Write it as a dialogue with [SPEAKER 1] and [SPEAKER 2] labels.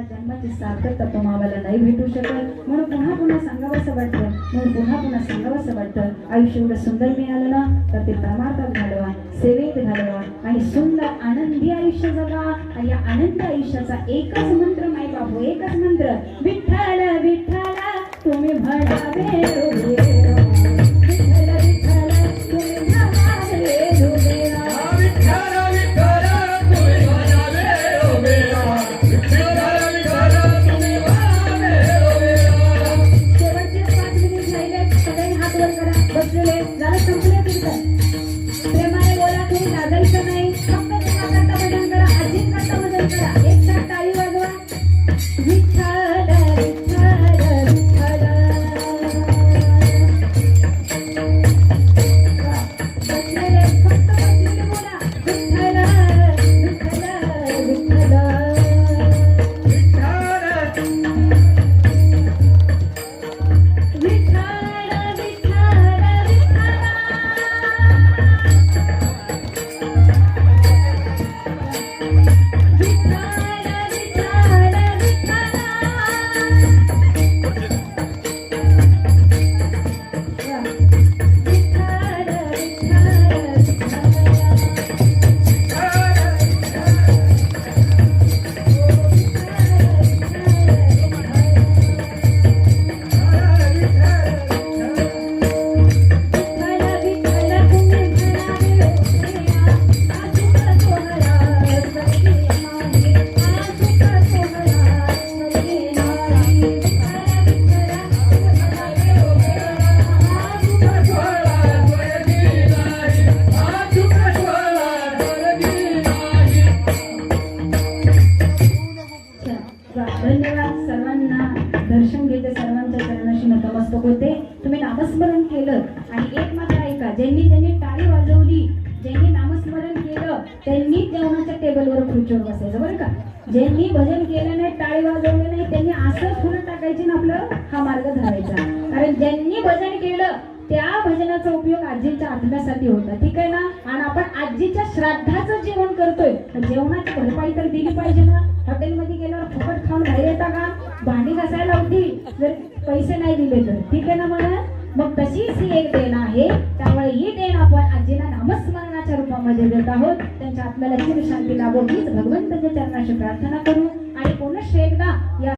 [SPEAKER 1] जन्माची सार्थकता तुम्हाला नाही भेटू शकत, म्हणून पुन्हा पुन्हा सांगावंसं वाटतं, सांगावंसं वाटतं आयुष्य एवढं सुंदर मिळालं ना तर ते परमार्थात घालवा, सेवेत घालवा आणि सुंदर आनंदी आयुष्य जगा. आणि या आनंद आयुष्याचा एकच मंत्र माय बाबू, एकच मंत्र, विठ्ठल विठ्ठल तुम्ही म्हणावे रुबेरा, विठ्ठल विठ्ठल तुम्ही म्हणावे रुबेरा,
[SPEAKER 2] विठ्ठल विठ्ठल तुम्ही म्हणावे रुबेरा, विठ्ठल विठ्ठल तुम्ही म्हणावे रुबेरा.
[SPEAKER 1] शेवटचे 5 मिनिट राहिले, सगळे हात वर करा. बसलेले झालं, संपले तुमचं. प्रेमाने बोला, तुम्ही लाजायचं नाही. फक्त तुम्हा करता भजन करा, आजीत करता भजन करा. एक साथ टाळी वाजवा. विठ्ठल विठ्ठल विठ्ठल. बसलेले फक्त बसलेले बोला, विठ्ठल विठ्ठल विठ्ठल. धन्यवाद सर्वांना. दर्शन घेते, सर्वांच्या चरणाशी नतमस्तक होते. तुम्ही नामस्मरण केलं आणि एक मात्र ऐका, ज्यांनी टाळी वाजवली, ज्यांनी नामस्मरण केलं त्यांनी जेवणाच्या टेबलवर खुर्चीवर बसायचं बरं का. ज्यांनी भजन केलं नाही, टाळी वाजवली नाही, त्यांनी असं फुलं टाकायची ना आपलं हा मार्ग धरायचा. कारण ज्यांनी भजन केलं त्या भजनाचा उपयोग आजीच्या आत्म्यासाठी होता, ठीक आहे ना. आणि आपण आजीच्या श्राद्धाचं जेवण करतोय, जेवणाची भरपाई तर दिली पाहिजे ना. हॉटेलमध्ये गेल्यावर फुकट खाऊन बाहेर येता का? भांडी घासायला होती जर पैसे नाही दिले तर, ठीक आहे ना मला. मग तशीच ही एक देण आहे. त्यामुळे ही देण आपण आजीला नामस्मरणाच्या रूपामध्ये देत आहोत. त्यांच्या आत्म्याला चिरशांती लाभो हीच भगवंताच्या चरणाशी प्रार्थना करू. आणि पुनश्च एकदा या